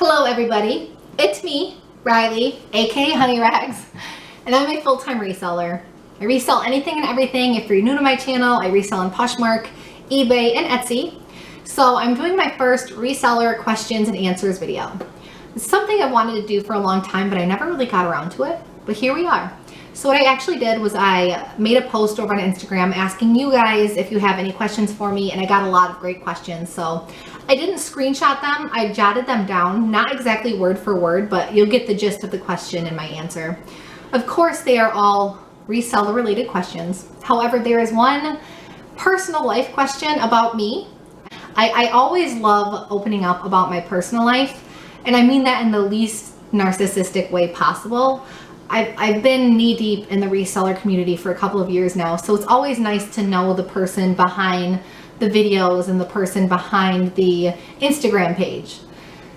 Hello everybody, it's me, Riley, aka Honey Rags, and I'm a full-time reseller. I resell anything and everything. If you're new to my channel, I resell on Poshmark, eBay, and Etsy. So I'm doing my first reseller questions and answers video. It's something I've wanted to do for a long time, but I never really got around to it, but here we are. So what I actually did was I made a post over on Instagram asking you guys if you have any questions for me, and I got a lot of great questions. So I didn't screenshot them, I jotted them down, not exactly word for word, but you'll get the gist of the question in my answer. Of course, they are all reseller related questions. However, there is one personal life question about me. I always love opening up about my personal life, and I mean that in the least narcissistic way possible. I've been knee deep in the reseller community for a couple of years now, so it's always nice to know the person behind the videos and the person behind the Instagram page.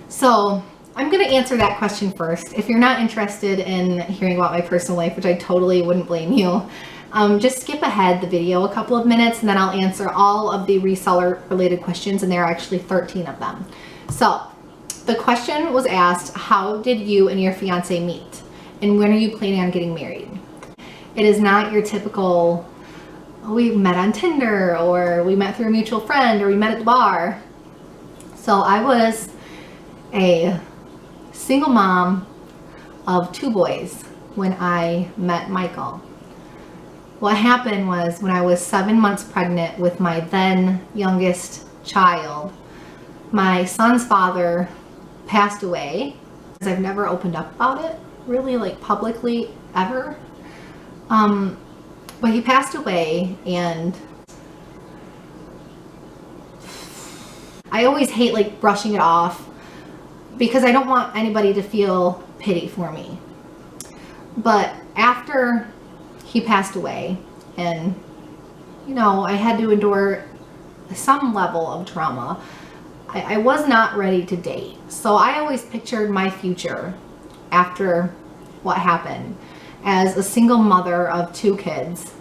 So I'm going to answer that question first. If you're not interested in hearing about my personal life, which I totally wouldn't blame you, just skip ahead the video a couple of minutes and then I'll answer all of the reseller related questions, and there are actually 13 of them. So the question was asked, how did you and your fiance meet? And when are you planning on getting married? It is not your typical, we met on Tinder, or we met through a mutual friend, or we met at the bar. So I was a single mom of 2 boys when I met Michael. What happened was, when I was 7 months pregnant with my then youngest child, my son's father passed away. I've never opened up about it really, like publicly, ever. But he passed away, and I always hate like brushing it off because I don't want anybody to feel pity for me. But after he passed away, and you know, I had to endure some level of trauma, I was not ready to date. So I always pictured my future after what happened as a single mother of 2 kids,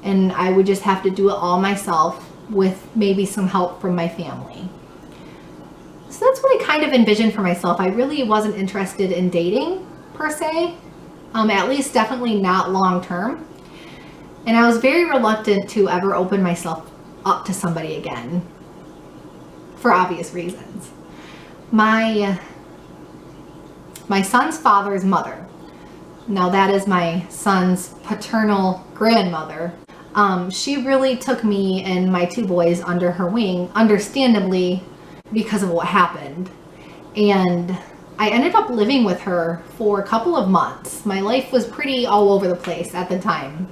and I would just have to do it all myself with maybe some help from my family. So that's what I kind of envisioned for myself. I really wasn't interested in dating per se, at least definitely not long term, and I was very reluctant to ever open myself up to somebody again for obvious reasons. My son's father's mother, now that is my son's paternal grandmother, she really took me and my 2 boys under her wing, understandably because of what happened. And I ended up living with her for a couple of months. My life was pretty all over the place at the time.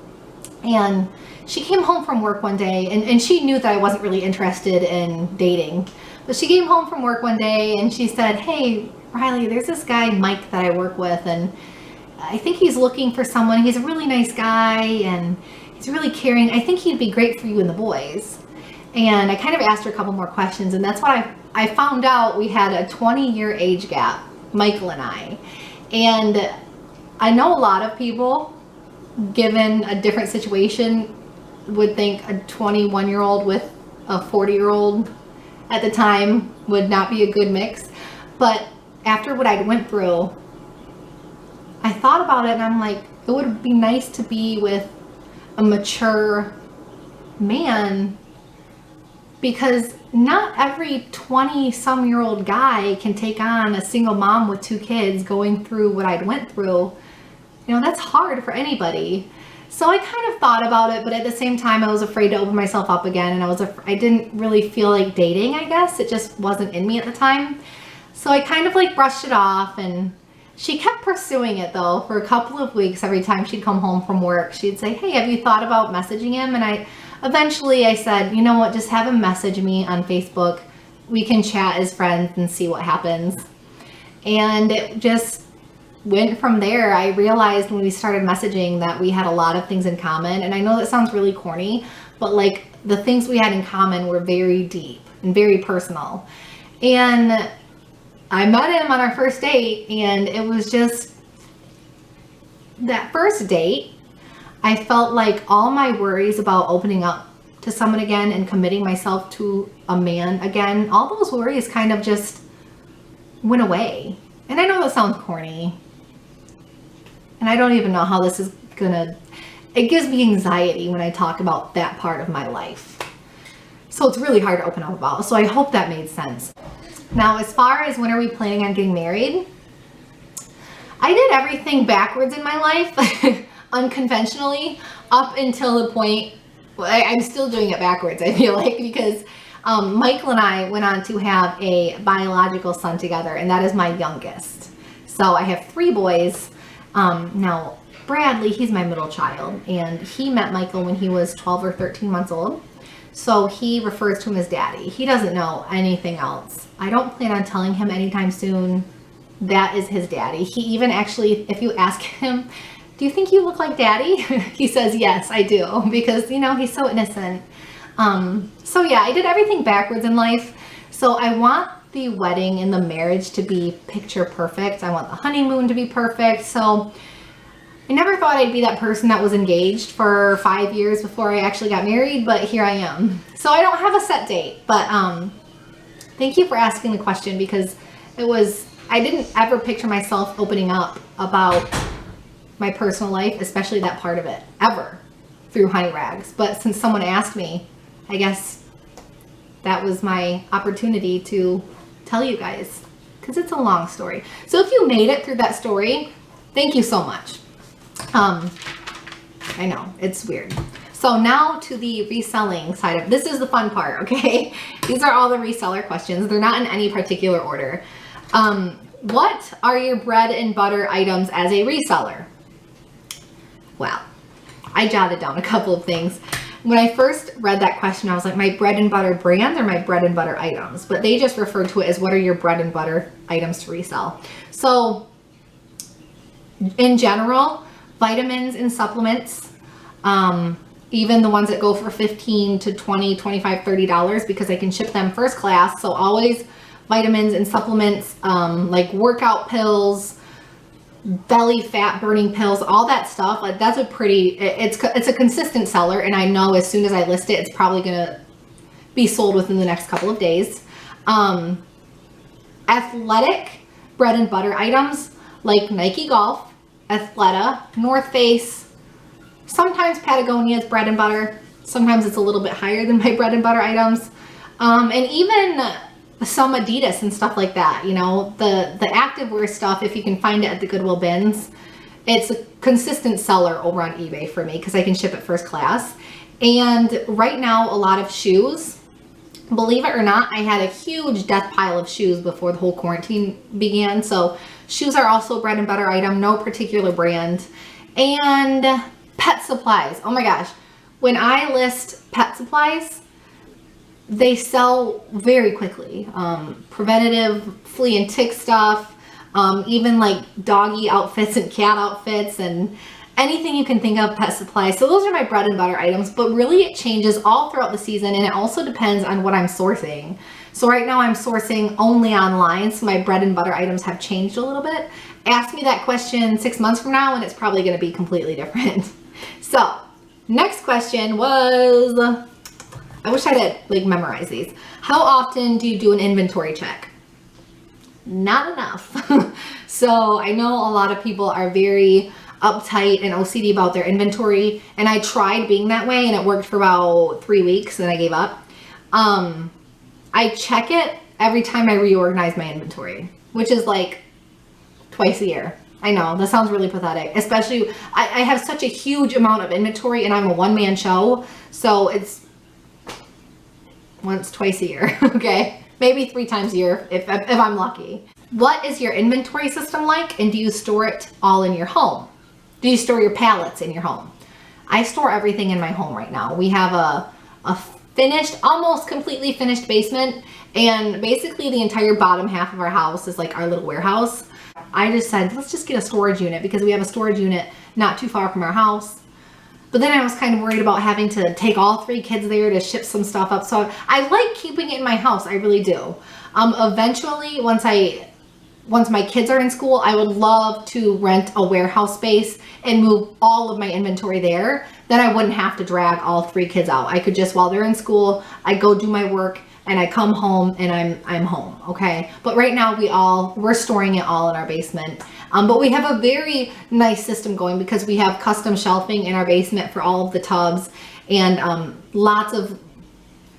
And she came home from work one day, and she knew that I wasn't really interested in dating. But she came home from work one day and she said, "Hey, Riley, there's this guy, Mike, that I work with, and I think he's looking for someone. He's a really nice guy and he's really caring. I think he'd be great for you and the boys." And I kind of asked her a couple more questions, and that's what I found out. We had a 20-year age gap, Michael and I. And I know a lot of people, given a different situation, would think a 21-year-old with a 40-year-old at the time would not be a good mix. But after what I went through, I thought about it and I'm like, it would be nice to be with a mature man, because not every 20-some-year-old guy can take on a single mom with 2 kids going through what I'd went through. You know, that's hard for anybody. So I kind of thought about it, but at the same time I was afraid to open myself up again, and I didn't really feel like dating, I guess. It just wasn't in me at the time. So I kind of like brushed it off, and she kept pursuing it though for a couple of weeks. Every time she'd come home from work, she'd say, "Hey, have you thought about messaging him?" And eventually I said, "You know what, just have him message me on Facebook. We can chat as friends and see what happens." And it just went from there. I realized when we started messaging that we had a lot of things in common. And I know that sounds really corny, but like the things we had in common were very deep and very personal. And I met him on our first date, and it was just that first date, I felt like all my worries about opening up to someone again and committing myself to a man again, all those worries kind of just went away. And I know that sounds corny. And I don't even know how this is gonna, it gives me anxiety when I talk about that part of my life. So it's really hard to open up about. So I hope that made sense. Now, as far as when are we planning on getting married, I did everything backwards in my life, unconventionally, up until the point, I'm still doing it backwards, I feel like, because Michael and I went on to have a biological son together, and that is my youngest. So I have 3 boys. Now, Bradley, he's my middle child, and he met Michael when he was 12 or 13 months old. So he refers to him as daddy. He doesn't know anything else. I don't plan on telling him anytime soon that is his daddy. He even actually, if you ask him, do you think you look like daddy? He says, yes, I do, because, you know, he's so innocent. So yeah, I did everything backwards in life. So I want the wedding and the marriage to be picture perfect. I want the honeymoon to be perfect. So I never thought I'd be that person that was engaged for 5 years before I actually got married, but here I am. So I don't have a set date, but thank you for asking the question, because I didn't ever picture myself opening up about my personal life, especially that part of it, ever, through Honey Rags. But since someone asked me, I guess that was my opportunity to tell you guys, because it's a long story. So if you made it through that story, thank you so much. I know, it's weird. So now to the reselling side of this is the fun part, okay? These are all the reseller questions. They're not in any particular order. What are your bread and butter items as a reseller? Well, I jotted down a couple of things. When I first read that question, I was like, my bread and butter brands or my bread and butter items? But they just referred to it as what are your bread and butter items to resell. So in general, vitamins and supplements, even the ones that go for $15 to $20, $25, $30, because I can ship them first class. So always vitamins and supplements, like workout pills, belly fat burning pills, all that stuff. Like that's it's a consistent seller, and I know as soon as I list it, it's probably gonna be sold within the next couple of days. Athletic bread and butter items like Nike Golf, Athleta, North Face, sometimes Patagonia's bread and butter. Sometimes it's a little bit higher than my bread and butter items. And even some Adidas and stuff like that, you know, the activewear stuff, if you can find it at the Goodwill bins, it's a consistent seller over on eBay for me because I can ship it first class. And right now, a lot of shoes, believe it or not, I had a huge death pile of shoes before the whole quarantine began. So shoes are also a bread and butter item, no particular brand. And pet supplies. Oh my gosh. When I list pet supplies, they sell very quickly. Preventative flea and tick stuff, even like doggy outfits and cat outfits and anything you can think of pet supplies. So those are my bread and butter items, but really it changes all throughout the season, and it also depends on what I'm sourcing. So right now I'm sourcing only online, so my bread and butter items have changed a little bit. Ask me that question 6 months from now and it's probably going to be completely different. So next question was, I wish I had like memorize these. How often do you do an inventory check? Not enough. So I know a lot of people are very uptight and OCD about their inventory, and I tried being that way and it worked for about 3 weeks and I gave up. I check it every time I reorganize my inventory, which is like twice a year. I know that sounds really pathetic, especially I have such a huge amount of inventory and I'm a one-man show, so it's twice a year. Okay, maybe 3 times a year if I'm lucky. What is your inventory system like, and do you store it all in your home? Do you store your pallets in your home? I store everything in my home right now. We have a finished, almost completely finished basement, and basically the entire bottom half of our house is like our little warehouse. I just said, let's just get a storage unit because we have a storage unit not too far from our house. But then I was kind of worried about having to take all 3 kids there to ship some stuff up. So I like keeping it in my house. I really do. Eventually, once my kids are in school, I would love to rent a warehouse space and move all of my inventory there. Then I wouldn't have to drag all 3 kids out. I could just, while they're in school, I go do my work, and I come home and I'm home, okay? But right now we're storing it all in our basement. But we have a very nice system going because we have custom shelving in our basement for all of the tubs, and lots of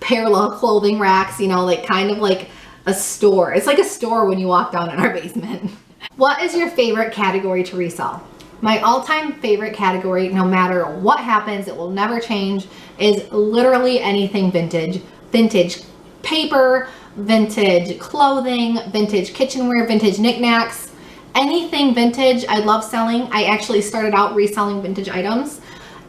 parallel clothing racks, you know, like kind of like a store. It's like a store when you walk down in our basement. What is your favorite category to resell? My all-time favorite category, no matter what happens, it will never change, is literally anything vintage. Vintage paper, vintage clothing, vintage kitchenware, vintage knickknacks, anything vintage I love selling. I actually started out reselling vintage items,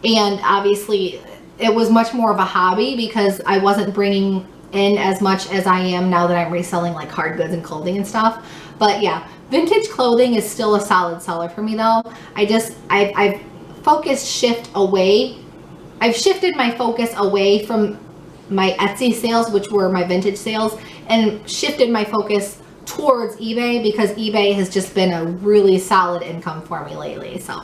and obviously it was much more of a hobby because I wasn't bringing in as much as I am now that I'm reselling like hard goods and clothing and stuff. But yeah, vintage clothing is still a solid seller for me though. I've shifted my focus away from my Etsy sales, which were my vintage sales, and shifted my focus towards eBay because eBay has just been a really solid income for me lately. So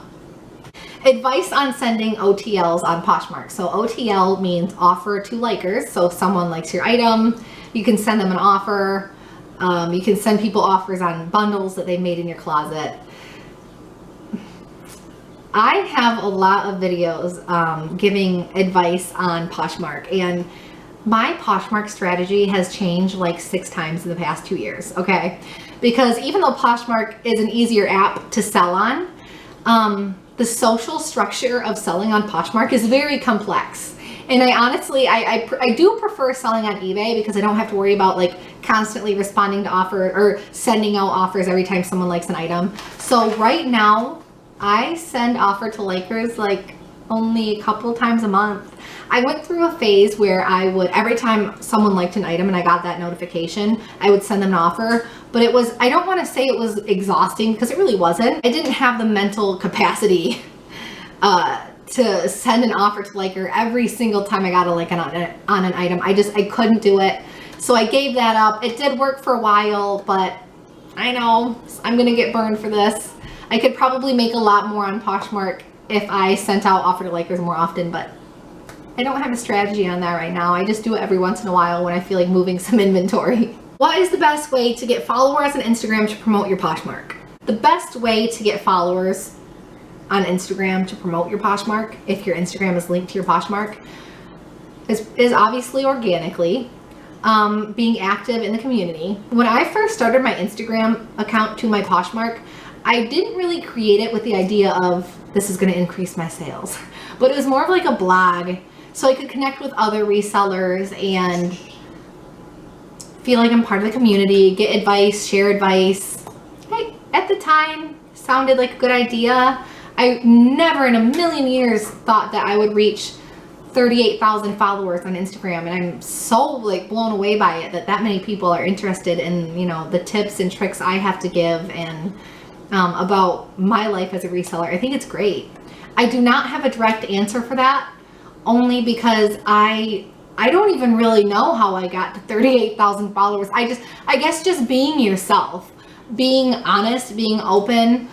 advice on sending OTLs on Poshmark. So OTL means offer to likers. So if someone likes your item, you can send them an offer. You can send people offers on bundles that they made in your closet. I have a lot of videos giving advice on Poshmark, and my Poshmark strategy has changed like 6 times in the past 2 years, okay? Because even though Poshmark is an easier app to sell on, the social structure of selling on Poshmark is very complex. And I honestly, I do prefer selling on eBay because I don't have to worry about like constantly responding to offers or sending out offers every time someone likes an item. So right now, I send offer to likers like only a couple times a month. I went through a phase where I would, every time someone liked an item and I got that notification, I would send them an offer. But it was, I don't want to say it was exhausting because it really wasn't. I didn't have the mental capacity to send an offer to liker every single time I got a like on an item. I couldn't do it. So I gave that up. It did work for a while, but I know I'm gonna get burned for this. I could probably make a lot more on Poshmark if I sent out offer to likers more often, but I don't have a strategy on that right now. I just do it every once in a while when I feel like moving some inventory. What is the best way to get followers on Instagram to promote your Poshmark? The best way to get followers on Instagram to promote your Poshmark, if your Instagram is linked to your Poshmark, is obviously organically, being active in the community. When I first started my Instagram account to my Poshmark, I didn't really create it with the idea of this is going to increase my sales, but it was more of like a blog so I could connect with other resellers and feel like I'm part of the community, get advice, share advice. At the time, sounded like a good idea. I never in a million years thought that I would reach 38,000 followers on Instagram, and I'm so like blown away by it that many people are interested in, you know, the tips and tricks I have to give and about my life as a reseller. I think it's great. I do not have a direct answer for that, only because I don't even really know how I got to 38,000 followers. I guess just being yourself, being honest, being open.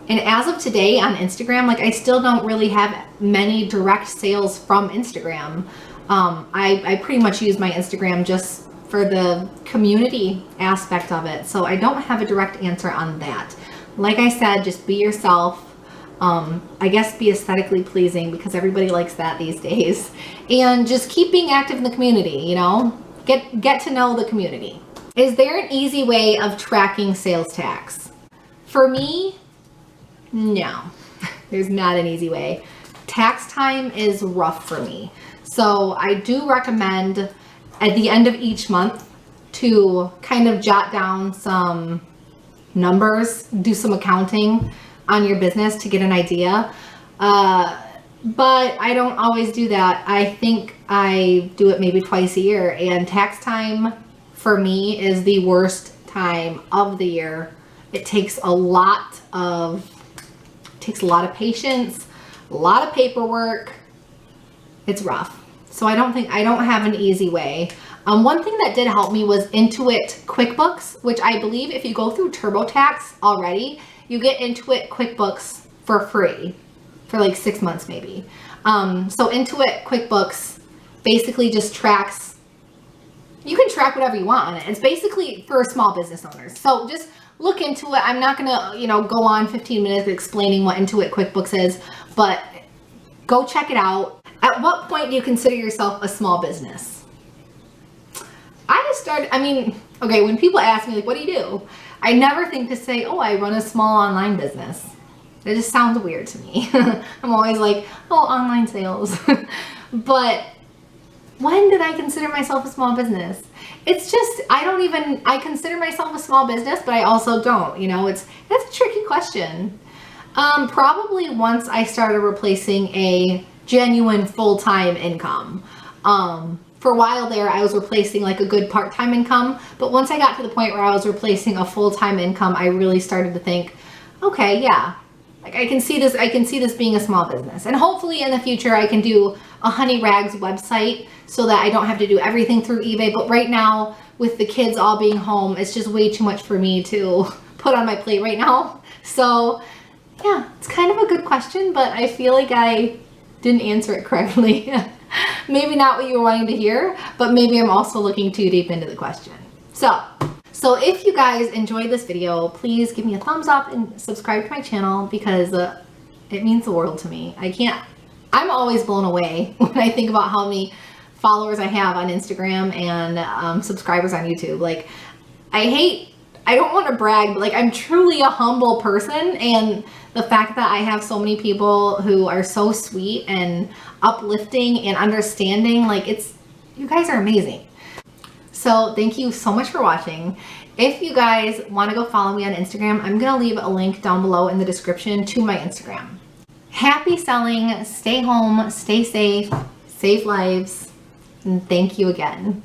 And as of today on Instagram, like I still don't really have many direct sales from Instagram. I pretty much use my Instagram just for the community aspect of it. So I don't have a direct answer on that. Like I said, just be yourself. I guess be aesthetically pleasing because everybody likes that these days. And just keep being active in the community, you know? Get to know the community. Is there an easy way of tracking sales tax? For me, no, there's not an easy way. Tax time is rough for me. So I do recommend at the end of each month to kind of jot down some numbers, do some accounting on your business to get an idea. But I don't always do that. I think I do it maybe twice a year, and tax time for me is the worst time of the year. It takes a lot of patience, a lot of paperwork. It's rough. So I don't have an easy way. One thing that did help me was Intuit QuickBooks, which I believe if you go through TurboTax already, you get Intuit QuickBooks for free for like 6 months maybe. So Intuit QuickBooks basically just tracks you can track whatever you want on it. It's basically for small business owners. So just look into it. I'm not gonna, go on 15 minutes explaining what Intuit QuickBooks is, but go check it out. At what point do you consider yourself a small business? When people ask me, like, what do you do? I never think to say, oh, I run a small online business. It just sounds weird to me. I'm always like, oh, online sales. But when did I consider myself a small business? It's just, I consider myself a small business, but I also don't, that's a tricky question. Probably once I started replacing a genuine full-time income. For a while there, I was replacing like a good part-time income, but once I got to the point where I was replacing a full-time income, I really started to think, okay, yeah, like I can see this being a small business. And hopefully in the future I can do a Honey Rags website so that I don't have to do everything through eBay. But right now, with the kids all being home, it's just way too much for me to put on my plate right now. So yeah, it's kind of a good question, but I feel like I didn't answer it correctly. Maybe not what you were wanting to hear, but maybe I'm also looking too deep into the question. So if you guys enjoyed this video, please give me a thumbs up and subscribe to my channel because it means the world to me. I'm always blown away when I think about how many followers I have on Instagram and subscribers on YouTube. Like, I don't want to brag, but like I'm truly a humble person, and the fact that I have so many people who are so sweet and uplifting and understanding, like you guys are amazing. So thank you so much for watching. If you guys want to go follow me on Instagram, I'm going to leave a link down below in the description to my Instagram. Happy selling, stay home, stay safe, save lives, and thank you again.